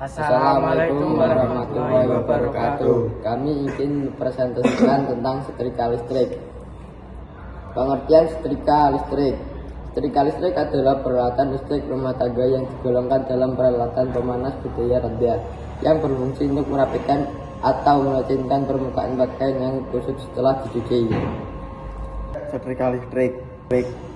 Assalamualaikum warahmatullahi wabarakatuh. Kami ingin presentasikan tentang setrika listrik. Pengertian setrika listrik. Setrika listrik adalah peralatan listrik rumah tangga yang digolongkan dalam peralatan pemanas berdaya rendah yang berfungsi untuk merapikan atau melacinkan permukaan pakaian yang kusut setelah dicuci. Setrika listrik.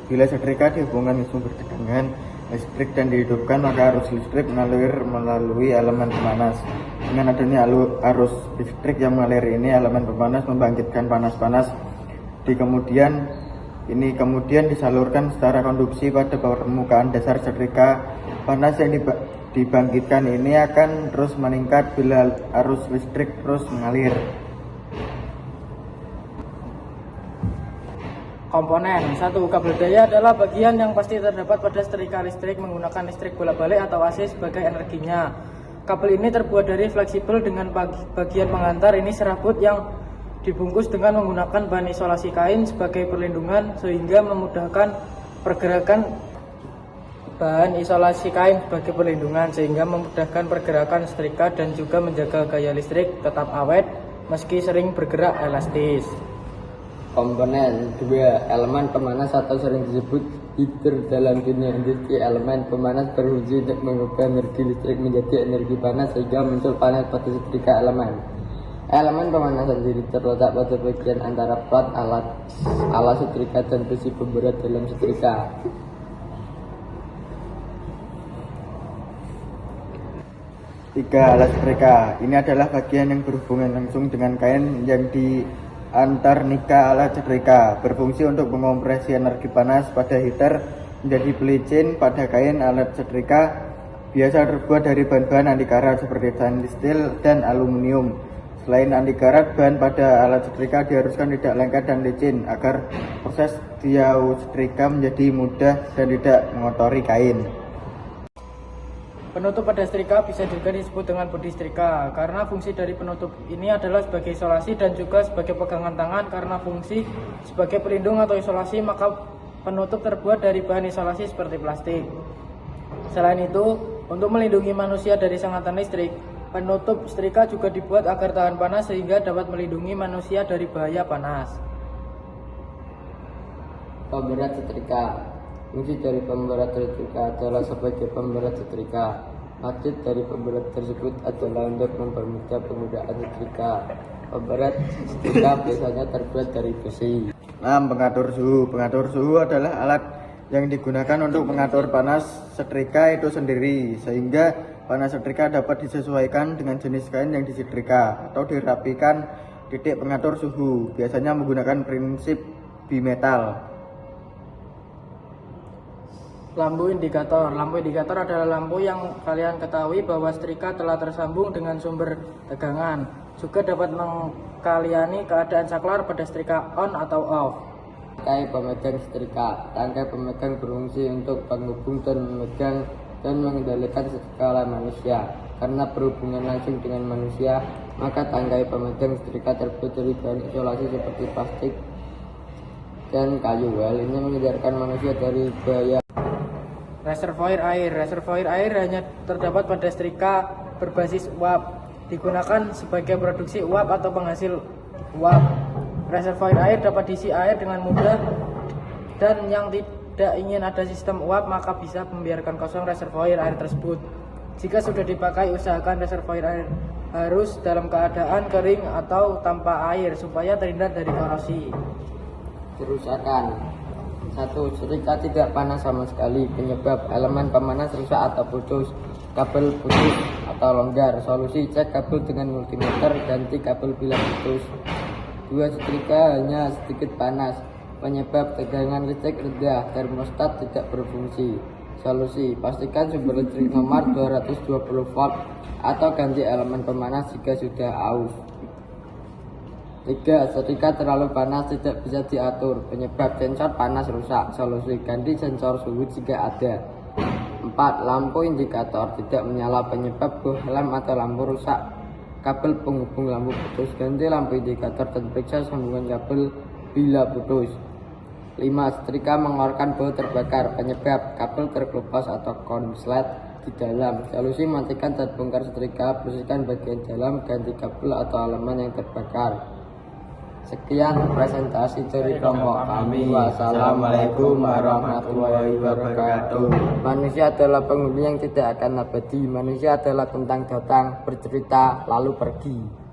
Bila setrika dihubungkan dengan sumber tegangan listrik dan dihidupkan, maka arus listrik mengalir melalui elemen pemanas. Dengan adanya arus listrik yang mengalir ini, elemen pemanas membangkitkan panas-panas kemudian disalurkan secara konduksi pada permukaan dasar setrika. Panas yang dibangkitkan ini akan terus meningkat bila arus listrik terus mengalir. Komponen 1. Kabel daya adalah bagian yang pasti terdapat pada setrika listrik menggunakan listrik bolak-balik atau AC sebagai energinya. Kabel ini terbuat dari fleksibel dengan bagian pengantar ini serabut yang dibungkus dengan menggunakan bahan isolasi kain sebagai perlindungan sehingga memudahkan pergerakan setrika dan juga menjaga gaya listrik tetap awet meski sering bergerak elastis. Komponen 2. Elemen pemanas atau sering disebut heater dalam dunia industri. Elemen pemanas berfungsi untuk mengubah energi listrik menjadi energi panas sehingga muncul panas pada setrika elemen. Elemen pemanas sendiri terletak pada bagian antara plat alat setrika dan besi pemberat dalam setrika. Alat setrika. Ini adalah bagian yang berhubungan langsung dengan kain yang diantar nika alat setrika, berfungsi untuk mengompresi energi panas pada heater menjadi pelicin pada kain. Alat setrika biasa terbuat dari bahan-bahan anti karat seperti stainless steel dan aluminium. Selain anti karat, bahan pada alat setrika diharuskan tidak lengket dan licin agar proses diau setrika menjadi mudah dan tidak mengotori kain. Penutup pada setrika bisa juga disebut dengan bodi setrika karena fungsi dari penutup ini adalah sebagai isolasi dan juga sebagai pegangan tangan. Karena fungsi sebagai pelindung atau isolasi, maka penutup terbuat dari bahan isolasi seperti plastik. Selain itu, untuk melindungi manusia dari sengatan listrik, penutup setrika juga dibuat agar tahan panas sehingga dapat melindungi manusia dari bahaya panas. Pemberat setrika. Fungsi dari pemberat setrika adalah sebagai pemberat setrika. Maksud dari pemberat tersebut adalah untuk mempermudah penggunaan setrika. Pemberat setrika biasanya terbuat dari besi. 6. Pengatur suhu. Pengatur suhu adalah alat yang digunakan untuk mengatur panas setrika itu sendiri, sehingga panas setrika dapat disesuaikan dengan jenis kain yang disetrika atau dirapikan. Titik pengatur suhu biasanya menggunakan prinsip bimetal. Lampu indikator. Lampu indikator adalah lampu yang kalian ketahui bahwa setrika telah tersambung dengan sumber tegangan. Juga dapat mengkaliani keadaan saklar pada setrika on atau off. Tangkai pemegang setrika. Tangkai pemegang berfungsi untuk penghubung dan memegang dan mengendalikan setrika oleh manusia. Karena berhubungan langsung dengan manusia, maka tangkai pemegang setrika terbuat dari bahan isolasi seperti plastik dan kayu. Hal ini menghindarkan manusia dari bahaya. Reservoir air. Reservoir air hanya terdapat pada setrika berbasis uap, digunakan sebagai produksi uap atau penghasil uap. Reservoir air dapat diisi air dengan mudah, dan yang tidak ingin ada sistem uap maka bisa membiarkan kosong reservoir air tersebut. Jika sudah dipakai, usahakan reservoir air harus dalam keadaan kering atau tanpa air supaya terhindar dari korosi. Kerusakan. 1. Setrika tidak panas sama sekali. Penyebab: elemen pemanas rusak atau putus, kabel putus atau longgar. Solusi: cek kabel dengan multimeter, ganti kabel bila putus. 2. Setrika hanya sedikit panas. Penyebab: tegangan listrik rendah, termostat tidak berfungsi. Solusi: pastikan sumber listrik nomor 220 volt atau ganti elemen pemanas jika sudah aus. 3. Setrika terlalu panas, tidak bisa diatur. Penyebab: sensor panas rusak. Solusi: ganti sensor suhu jika ada. 4. Lampu indikator tidak menyala. Penyebab: bohlam atau lampu rusak. Kabel penghubung lampu putus. Ganti lampu indikator dan periksa sambungan kabel bila putus. 5. Setrika mengeluarkan bau terbakar. Penyebab: kabel terkelupas atau konslet di dalam. Solusi: matikan dan bongkar setrika, bersihkan bagian dalam, ganti kabel atau elemen yang terbakar. Sekian presentasi dari kelompok kami. Wassalamualaikum warahmatullahi wabarakatuh. Manusia adalah penghuni yang tidak akan abadi. Manusia adalah tentang datang, bercerita, lalu pergi.